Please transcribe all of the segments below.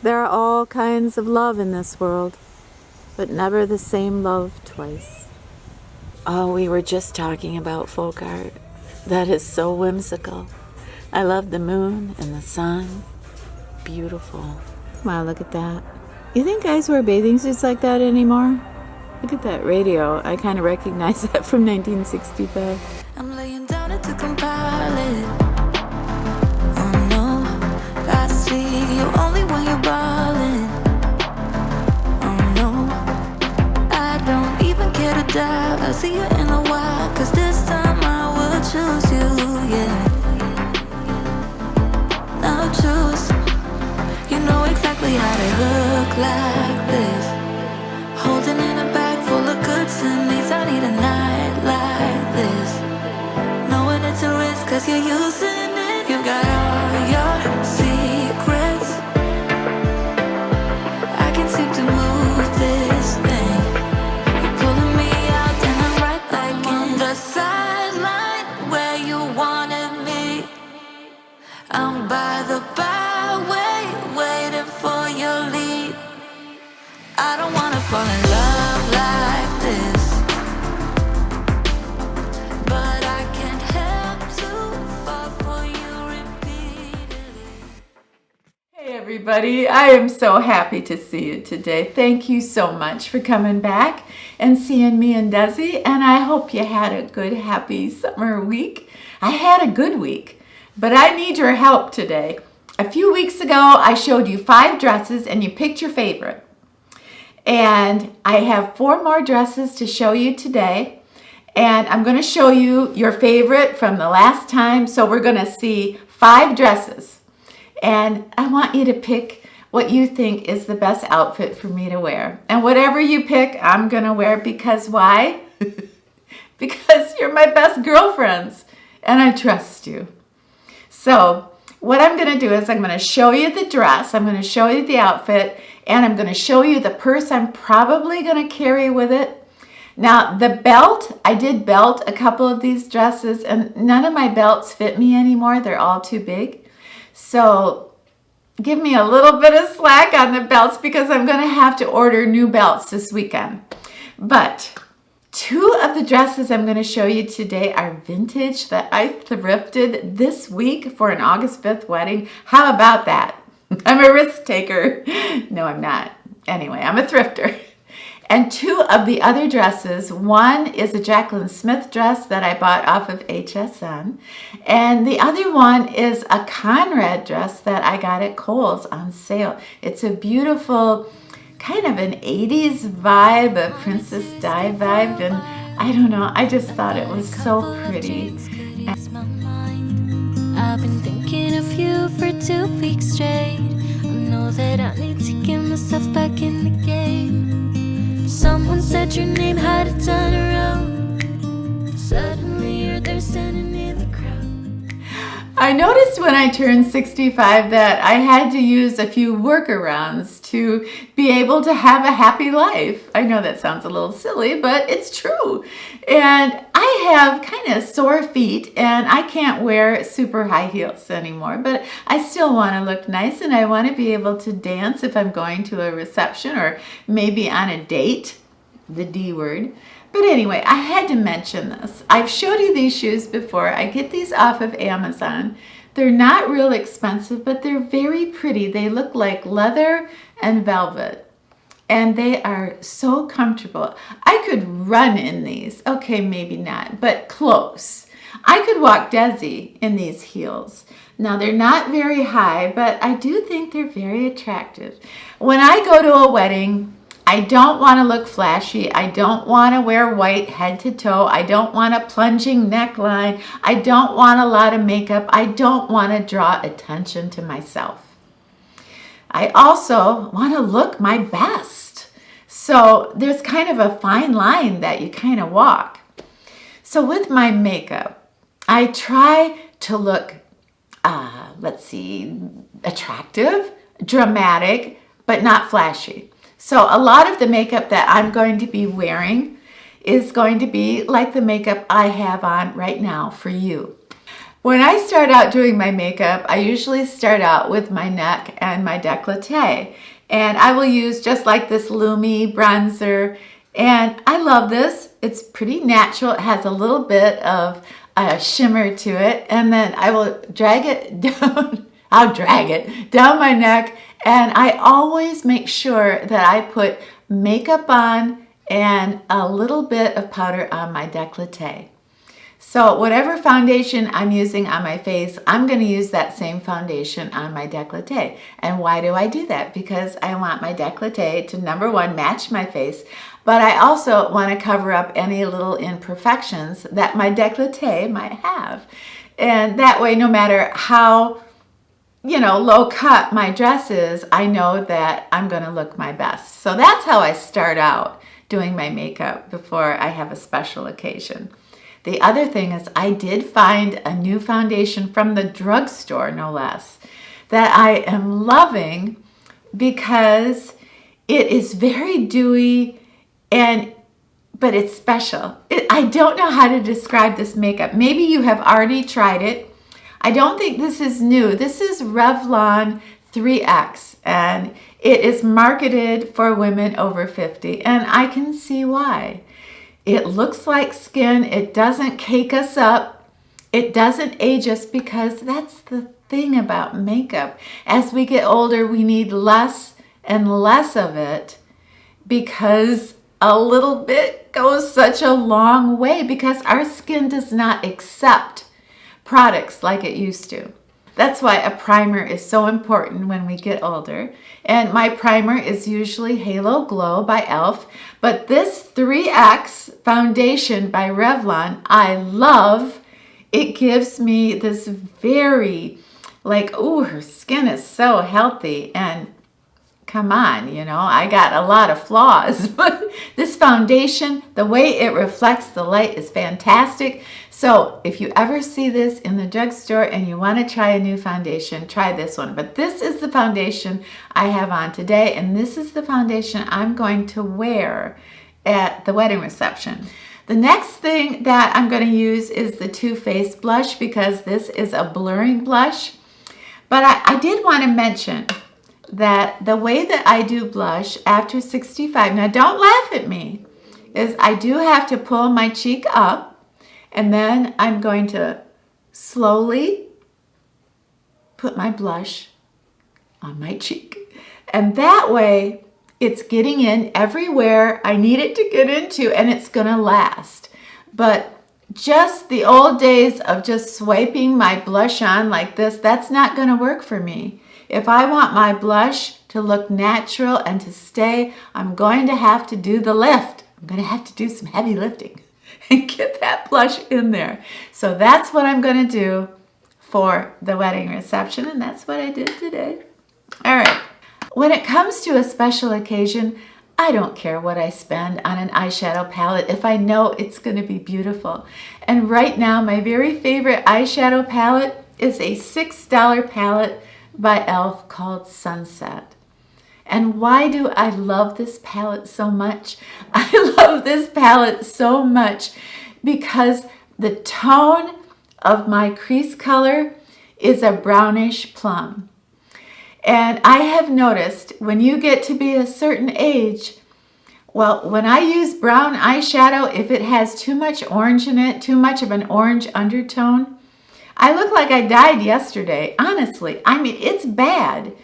There are all kinds of love in this world, but never the same love twice. Oh, we were just talking about folk art. That is so whimsical. I love the moon and the sun. Beautiful. Wow, look at that. You think guys wear bathing suits like that anymore? Look at that radio. I kind of recognize that from 1965. I'm laying down to compile it. Oh no, I see you only when you're ballin'. Oh no, I don't even care to doubt. I'll see you in a while, cause this time I will choose you, yeah. Now choose. You know exactly how to look like this. Holding in a bag full of goods and needs. I need a night like this. Knowing it's a risk cause you're using it. You got all your secrets. I can't seem to move this thing. You're pulling me out and I'm right back in the sideline where you wanted me. I'm by the byway waiting for your lead. I don't wanna fall in love like this, but I can't help to fall for you repeatedly. Hey everybody, I am so happy to see you today. Thank you so much for coming back and seeing me and Desi, and I hope you had a good, happy summer week. I had a good week, but I need your help today. A few weeks ago, I showed you 5 dresses and you picked your favorite. And I have 4 more dresses to show you today. And I'm going to show you your favorite from the last time. So we're going to see 5 dresses. And I want you to pick what you think is the best outfit for me to wear. And whatever you pick, I'm going to wear because why? Because you're my best girlfriends and I trust you. So what I'm going to do is I'm going to show you the dress, I'm going to show you the outfit, and I'm going to show you the purse I'm probably going to carry with it. Now the belt, I did belt a couple of these dresses and none of my belts fit me anymore. They're all too big. So give me a little bit of slack on the belts because I'm going to have to order new belts this weekend. But 2 of the dresses I'm going to show you today are vintage that I thrifted this week for an August 5th wedding. How about that? I'm a risk taker. No, I'm not. Anyway, I'm a thrifter. And 2 of the other dresses, one is a Jaclyn Smith dress that I bought off of HSN. And the other one is a Conrad dress that I got at Kohl's on sale. It's a beautiful kind of an 80s vibe, a Princess Di vibe, and I don't know, I just thought it was so pretty. I've been thinking of you for 2 weeks straight. I know that I need to get myself back in the game. Someone said your name had a turn around. Suddenly you're there standing in the crowd. I noticed when I turned 65 that I had to use a few workarounds to be able to have a happy life. I know that sounds a little silly, but it's true. And I have kind of sore feet and I can't wear super high heels anymore, but I still want to look nice and I want to be able to dance if I'm going to a reception or maybe on a date, the D word. But anyway, I had to mention this. I've showed you these shoes before. I get these off of Amazon. They're not real expensive, but they're very pretty. They look like leather and velvet. And they are so comfortable. I could run in these. Okay, maybe not, but close. I could walk Desi in these heels. Now, they're not very high, but I do think they're very attractive. When I go to a wedding, I don't want to look flashy. I don't want to wear white head to toe. I don't want a plunging neckline. I don't want a lot of makeup. I don't want to draw attention to myself. I also want to look my best. So there's kind of a fine line that you kind of walk. So with my makeup, I try to look, attractive, dramatic, but not flashy. So a lot of the makeup that I'm going to be wearing is going to be like the makeup I have on right now for you. When I start out doing my makeup, I usually start out with my neck and my décolleté. And I will use just like this Lumi bronzer. And I love this. It's pretty natural. It has a little bit of a shimmer to it. And then I will drag it down. I'll drag it down my neck. And I always make sure that I put makeup on and a little bit of powder on my décolleté. So whatever foundation I'm using on my face, I'm going to use that same foundation on my décolleté. And why do I do that? Because I want my décolleté to, number one, match my face, but I also want to cover up any little imperfections that my décolleté might have. And that way, no matter how, low cut my dress is, I know that I'm going to look my best. So that's how I start out doing my makeup before I have a special occasion. The other thing is I did find a new foundation from the drugstore, no less, that I am loving because it is very dewy but it's special. I don't know how to describe this makeup. Maybe you have already tried it. I don't think this is new. This is Revlon 3X, and it is marketed for women over 50, and I can see why. It looks like skin. It doesn't cake us up. It doesn't age us, because that's the thing about makeup. As we get older, we need less and less of it, because a little bit goes such a long way, because our skin does not accept products like it used to. That's why a primer is so important when we get older. And my primer is usually Halo Glow by e.l.f. But this 3X foundation by Revlon, I love. It gives me this very, her skin is so healthy. And come on, I got a lot of flaws. But this foundation, the way it reflects the light is fantastic. So if you ever see this in the drugstore and you want to try a new foundation, try this one. But this is the foundation I have on today, and this is the foundation I'm going to wear at the wedding reception. The next thing that I'm going to use is the Too Faced blush, because this is a blurring blush. But I did want to mention that the way that I do blush after 65, now don't laugh at me, is I do have to pull my cheek up. And then I'm going to slowly put my blush on my cheek. And that way, it's getting in everywhere I need it to get into, and it's going to last. But just the old days of just swiping my blush on like this, that's not going to work for me. If I want my blush to look natural and to stay, I'm going to have to do the lift. I'm going to have to do some heavy lifting and get that blush in there. So that's what I'm going to do for the wedding reception, and that's what I did today. All right. When it comes to a special occasion, I don't care what I spend on an eyeshadow palette if I know it's going to be beautiful. And right now, my very favorite eyeshadow palette is a $6 palette by e.l.f. called Sunset. And why do I love this palette so much? I love this palette so much because the tone of my crease color is a brownish plum. And I have noticed when you get to be a certain age, well, when I use brown eyeshadow, if it has too much orange in it, too much of an orange undertone, I look like I died yesterday. Honestly, I mean, it's bad.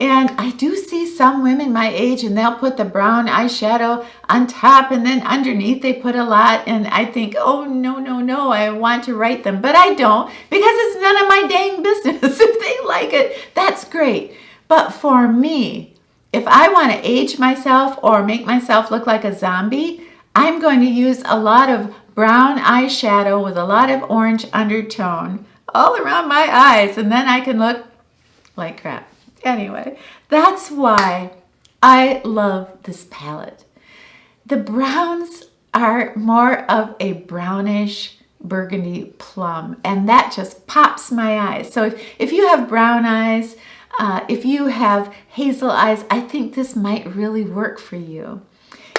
And I do see some women my age, and they'll put the brown eyeshadow on top, and then underneath they put a lot. And I think, oh, no, I want to write them. But I don't, because it's none of my dang business. If they like it, that's great. But for me, if I want to age myself or make myself look like a zombie, I'm going to use a lot of brown eyeshadow with a lot of orange undertone all around my eyes, and then I can look like crap. Anyway, that's why I love this palette. The browns are more of a brownish burgundy plum, and that just pops my eyes. So if you have brown eyes, if you have hazel eyes, I think this might really work for you.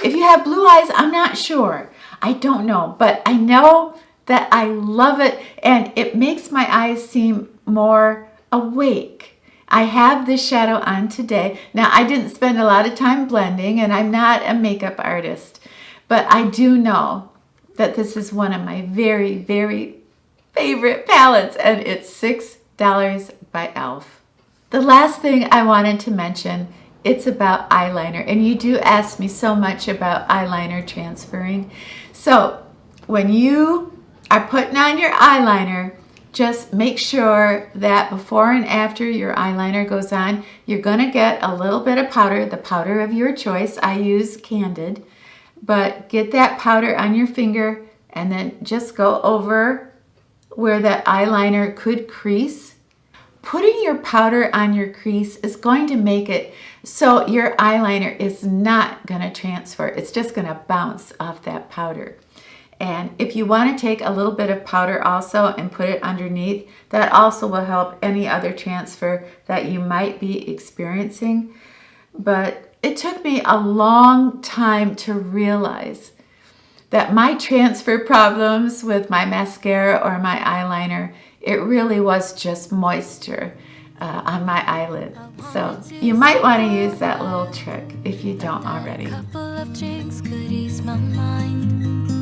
If you have blue eyes, I'm not sure. I don't know, but I know that I love it, and it makes my eyes seem more awake. I have this shadow on today. Now, I didn't spend a lot of time blending, and I'm not a makeup artist, but I do know that this is one of my very, very favorite palettes, and it's $6 by e.l.f. The last thing I wanted to mention, it's about eyeliner, and you do ask me so much about eyeliner transferring. So when you are putting on your eyeliner, just make sure that before and after your eyeliner goes on, you're going to get a little bit of powder, the powder of your choice. I use Candid, but get that powder on your finger and then just go over where that eyeliner could crease. Putting your powder on your crease is going to make it so your eyeliner is not going to transfer. It's just going to bounce off that powder. And if you want to take a little bit of powder also and put it underneath, that also will help any other transfer that you might be experiencing. But it took me a long time to realize that my transfer problems with my mascara or my eyeliner, it really was just moisture on my eyelid. So you might want to use that little trick if you don't already. A couple of drinks could ease my mind.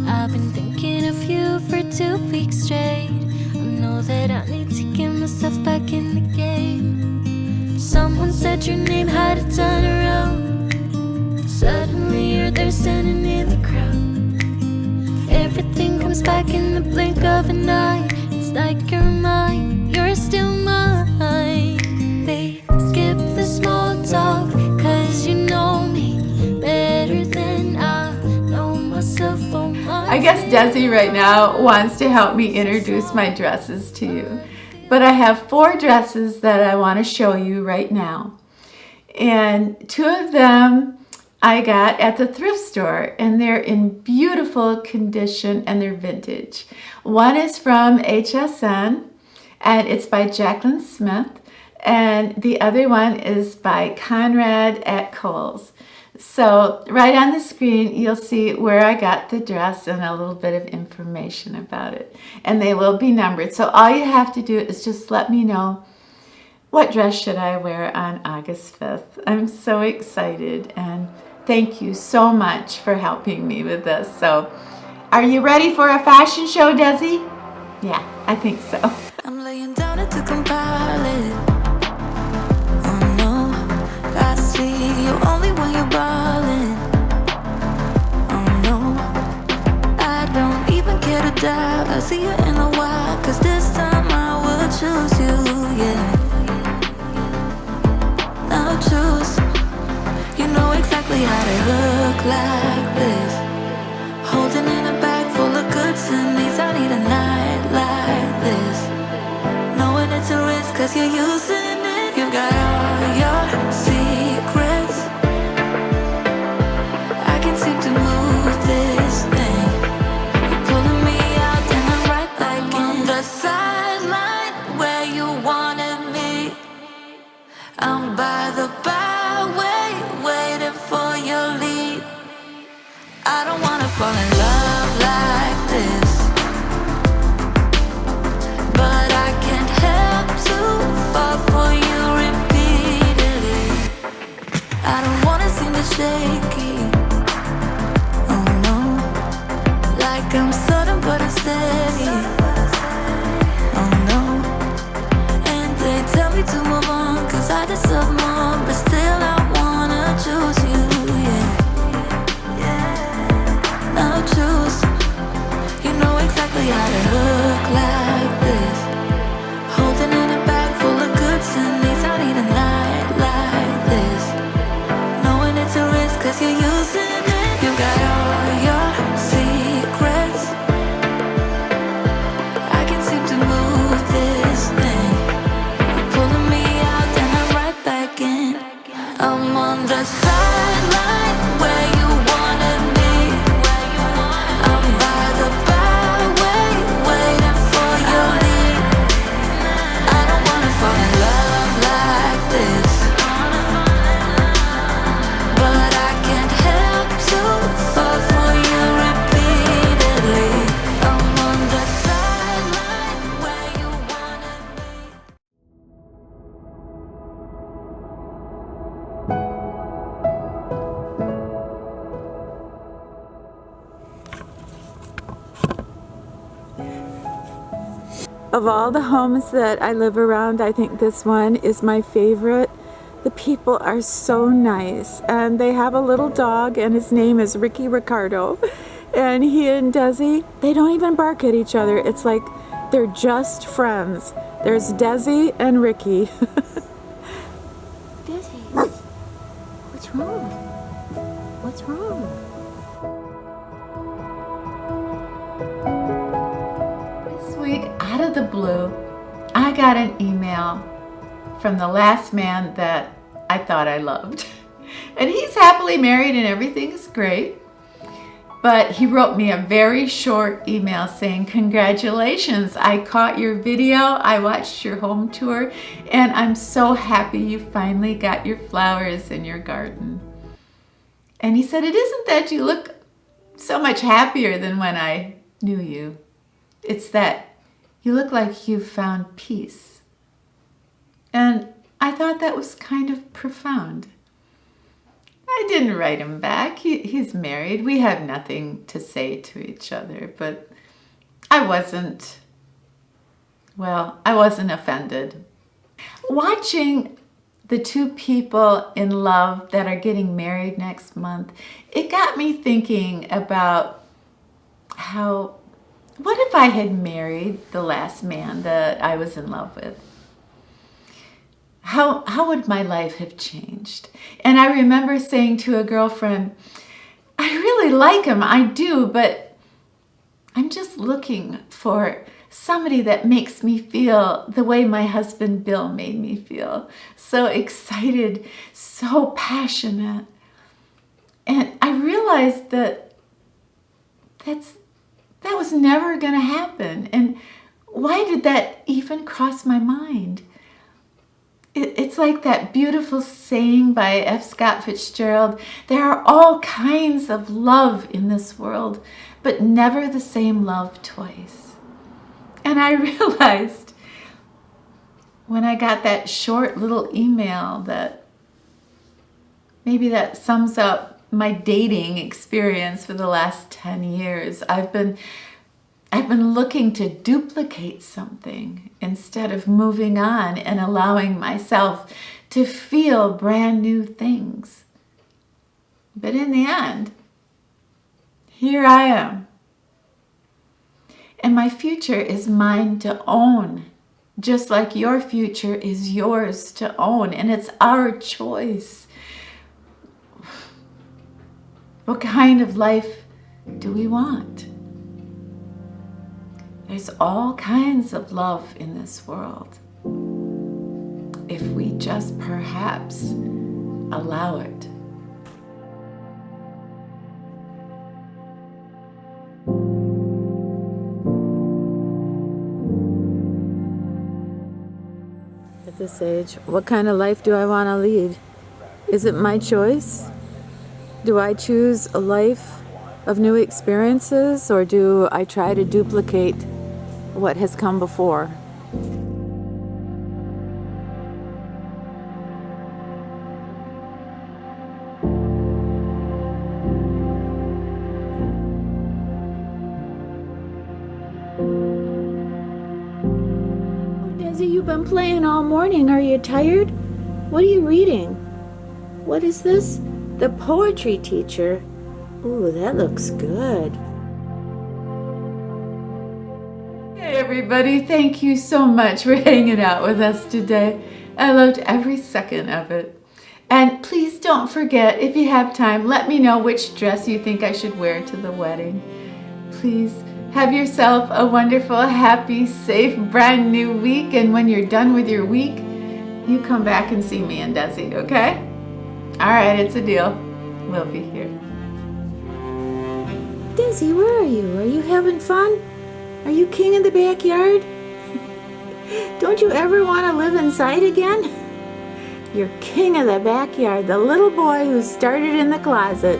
I've been thinking of you for 2 weeks straight. I know that I need to get myself back in the game. Someone said your name had a turn around. Suddenly you're there standing in the crowd. Everything comes back in the blink of an eye. It's like you're mine, you're still mine. They skip the small talk, 'cause you know me better than I know myself. I guess Desi right now wants to help me introduce my dresses to you. But I have 4 dresses that I want to show you right now. And 2 of them I got at the thrift store, and they're in beautiful condition and they're vintage. One is from HSN, and it's by Jaclyn Smith, and the other one is by Conrad at Kohl's. So right on the screen, you'll see where I got the dress and a little bit of information about it. And they will be numbered. So all you have to do is just let me know, what dress should I wear on August 5th? I'm so excited, and thank you so much for helping me with this. So are you ready for a fashion show, Desi? Yeah, I think so. I'm laying down to compile it. Oh no, I see you only when you're ballin'. Oh no, I don't even care to die. I'll see you in a while, 'cause this time I will choose you, yeah. Now choose. You know exactly how to look like this. Holding in a bag full of goods and needs. I need a night like this. Knowing it's a risk, 'cause you're using it. You got all your secrets. I can't seem to move this thing. You're pulling me out and I'm right back in. The sideline where you wanted me. I'm by the byway, waiting for your lead. I don't wanna fall in love like this, but I can't help to fall for you repeatedly. I don't wanna seem to shaky. Oh no, like I'm sudden but unsteady. Oh no, and they tell me to move on, 'cause I deserve more, but still I wanna choose you, yeah. Now choose. You know exactly how to look like this. Holding in a bag full of goods and needs. I need a night like this. Knowing it's a risk, 'cause you're using it. You got all your secrets. I can't seem to move this thing. You're pulling me out and I'm right back in. I'm on the sideline where you wanted me. I'm by the byway, waiting for your lead. I don't wanna fall in love like this, but I can't help to fall for you repeatedly. I'm on the Of all the homes that I live around, I think this one is my favorite. The people are so nice, and they have a little dog, and his name is Ricky Ricardo. And he and Desi, they don't even bark at each other. It's like they're just friends. There's Desi and Ricky. Desi, what's wrong? What's wrong? This week, out of the blue, I got an email from the last man that I thought I loved. And he's happily married and everything's great. But he wrote me a very short email saying, "Congratulations, I caught your video, I watched your home tour, and I'm so happy you finally got your flowers in your garden." And he said, "It isn't that you look so much happier than when I knew you. It's that you look like you've found peace." And I thought that was kind of profound. I didn't write him back. He's married. We have nothing to say to each other, but I wasn't offended. Watching the two people in love that are getting married next month, it got me thinking about what if I had married the last man that I was in love with? How would my life have changed? And I remember saying to a girlfriend, "I really like him, I do, but I'm just looking for somebody that makes me feel the way my husband Bill made me feel. So excited, so passionate." And I realized that was never going to happen. And why did that even cross my mind? It's like that beautiful saying by F. Scott Fitzgerald, "There are all kinds of love in this world, but never the same love twice." And I realized when I got that short little email that maybe that sums up my dating experience for the last 10 years. I've been looking to duplicate something instead of moving on and allowing myself to feel brand new things. But in the end, here I am. And my future is mine to own, just like your future is yours to own, and it's our choice. What kind of life do we want? There's all kinds of love in this world, if we just perhaps allow it. At this age, what kind of life do I want to lead? Is it my choice? Do I choose a life of new experiences, or do I try to duplicate what has come before? Desi, you've been playing all morning. Are you tired? What are you reading? What is this? The poetry teacher. Ooh, that looks good. Hey everybody, thank you so much for hanging out with us today. I loved every second of it. And please don't forget, if you have time, let me know which dress you think I should wear to the wedding. Please have yourself a wonderful, happy, safe, brand new week. And when you're done with your week, you come back and see me and Desi, okay? All right, it's a deal. We'll be here. Desi, where are you? Are you having fun? Are you king of the backyard? Don't you ever want to live inside again? You're king of the backyard. The little boy who started in the closet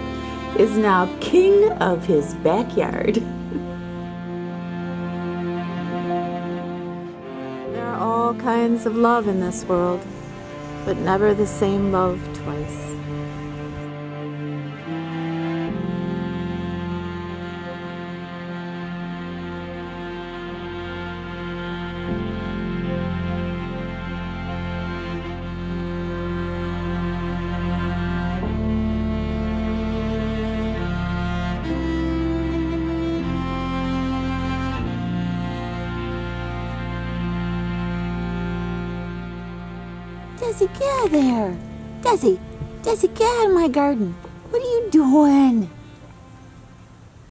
is now king of his backyard. There are all kinds of love in this world, but never the same love twice. Desi, get out of there. Desi, get out of my garden. What are you doing?